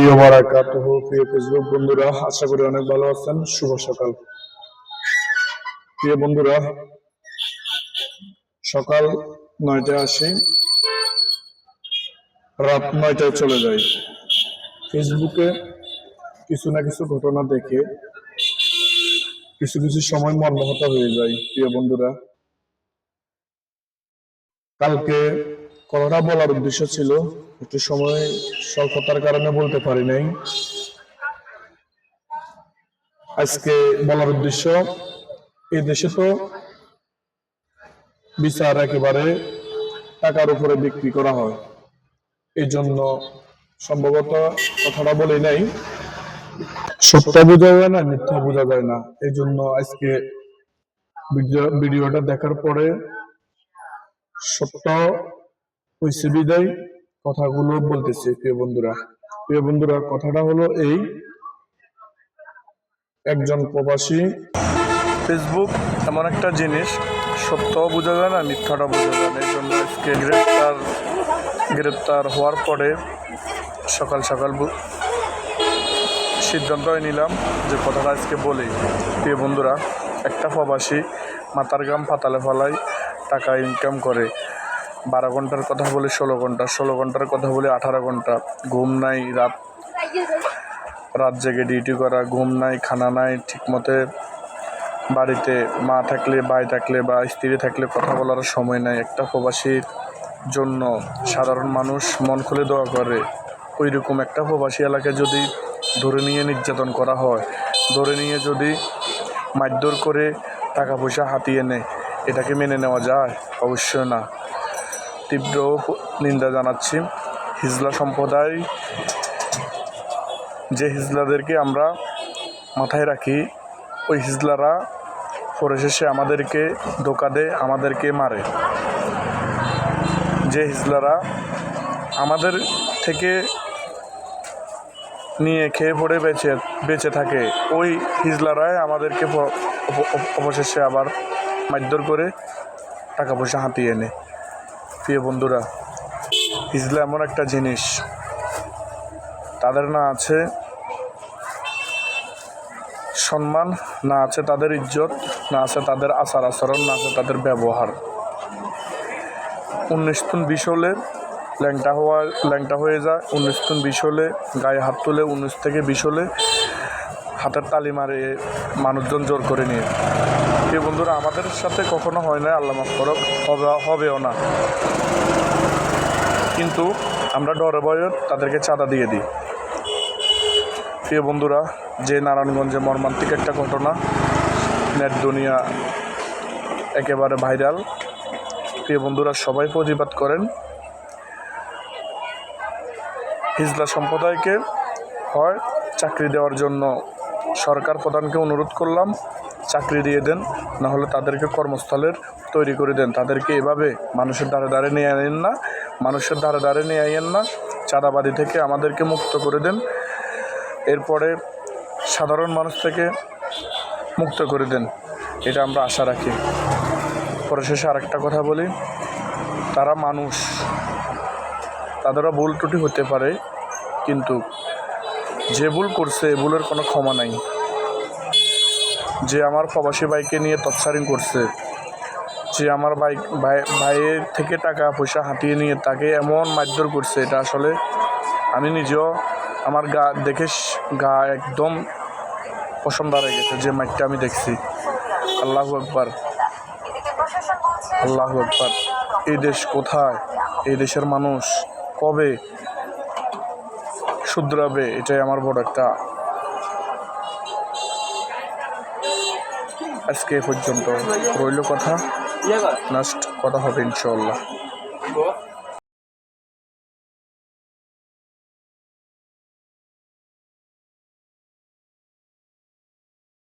প্রিয় বারাকাতুহু, প্রিয় ফেসবুক বন্ধুরা, আশা করি অনেক ভালো আছেন। শুভ সকাল প্রিয় বন্ধুরা। সকাল 9টায় আসি, রাত 9টায় চলে যাই। ফেসবুকে কিছু না কিছু ঘটনা দেখে কিছু কিছু সময় মর্মাহত হয়ে যায়। প্রিয় বন্ধুরা, কালকে কথাটা বলার উদ্দেশ্য ছিল, একটু সময় স্বল্পতার কারণে বলতে পারি নাই। আজকে বলার উদ্দেশ্য, এই দেশে তো বিচার একেবারে টাকার উপরে বিক্রি করা হয়। এই জন্য সম্ভবত কথাটা বলে নাই, সত্য বোঝা যায় না, মিথ্যা বোঝা যায় না। এই জন্য আজকে ভিডিওটা দেখার পরে সত্য হয়েছে বিদায় কথাগুলো বলতেছি। প্রিয় বন্ধুরা, কথাটা হলো এই, একজন প্রবাসী। ফেসবুক এমন একটা জিনিস, সত্য বোঝা যায় না, মিথ্যাটা বোঝা যায় না। এই জন্য আজকে গ্রেপ্তার হওয়ার পরে সকাল সকাল সিদ্ধান্ত নিলাম যে কথাটা আজকে বলি। প্রিয় বন্ধুরা, একটা প্রবাসী মাথার গাম পাতালে ফেলায় টাকা ইনকাম করে। 12 ঘন্টার কথা বলে 16 ঘন্টা, 16 ঘন্টার কথা বলে 18 ঘন্টা, ঘুম নাই, রাত জেগে ডিউটি করা, ঘুম নাই, খানা নাই, ঠিকমতো বাড়িতে মা থাকলে, ভাই থাকলে বা স্ত্রী থাকলে কথা বলার সময় নাই। একটা প্রবাসীর জন্য সাধারণ মানুষ মন খুলে দোয়া করে। ওই রকম একটা প্রবাসী এলাকায় যদি ধরে নিয়ে নির্যাতন করা হয়, ধরে নিয়ে যদি মারধর করে টাকা পয়সা হাতিয়ে নেয়, এটাকে মেনে নেওয়া যায়? অবশ্যই না। তীব্র নিন্দা জানাচ্ছি। হিজলা সম্প্রদায়, যে হিজলাদেরকে আমরা মাথায় রাখি, ওই হিজলারা পরিশেষে আমাদেরকে ধোঁকা দেয়, আমাদেরকে মারে। যে হিজলারা আমাদের থেকে নিয়ে খেয়ে পড়ে বেঁচে থাকে, ওই হিজলারাই আমাদেরকে অবশেষে আবার মারধর করে টাকা পয়সা হাতিয়ে এনে। প্রিয় বন্ধুরা, হিজলা এমন একটা জিনিস, তাদের না আছে সম্মান, না আছে তাদের ইজ্জত, না আছে তাদের আচার আচরণ, না আছে তাদের ব্যবহার। 19-20 হলে ল্যাংটা হয়ে যায়, 19-20 হলে গায়ে হাত তুলে, 19 থেকে 20 হলে হাতের তালি মারে মানুষজন জোর করে নিয়ে। প্রিয় বন্ধুরা, আমাদের সাথে কখনো হয় না, আল্লাহ মাফ করুক, হবেও না। কিন্তু আমরা ডরে ভয়ে তাদেরকে চাঁদা দিয়ে দিই। প্রিয় বন্ধুরা, যে নারায়ণগঞ্জে মর্মান্তিক একটা ঘটনা, নেট দুনিয়া একেবারে ভাইরাল। প্রিয় বন্ধুরা, সবাই প্রতিবাদ করেন। হিজলা সম্প্রদায়কে হয় চাকরি দেওয়ার জন্য সরকার প্রধানকে অনুরোধ করলাম, চাকরি দিয়ে দেন, না হলে তাদেরকে কর্মস্থলের তৈরি করে দেন। তাদেরকে এভাবে মানুষের ধারে নিয়ে আইয়েন না, চাঁদাবাদি থেকে আমাদেরকে মুক্ত করে দেন। এরপরে সাধারণ মানুষ থেকে মুক্ত করে দেন, এটা আমরা আশা রাখি। পরিশেষে আরেকটা কথা বলি, তারা মানুষ, তাদেরও ভুল ত্রুটি হতে পারে, কিন্তু যে ভুল করছে এ ভুলের কোনো ক্ষমা নাই। যে আমার প্রবাসী ভাইকে নিয়ে তৎসারিং করছে, যে আমার ভাইয়ের থেকে টাকা পয়সা হাতিয়ে নিয়ে তাকে এমন মারধর করছে, এটা আসলে আমি নিজেও আমার গা একদম পছন্দ হয়ে গেছে, যে মাইরটা আমি দেখছি। আল্লাহু আকবার, আল্লাহু আকবার। এই দেশ কোথায়? এই দেশের মানুষ কবে শুধরাবে? এটাই আমার বড় একটা। আজকে এ পর্যন্ত রইল কথা, নেক্সট কথা হবে ইনশাআল্লাহ।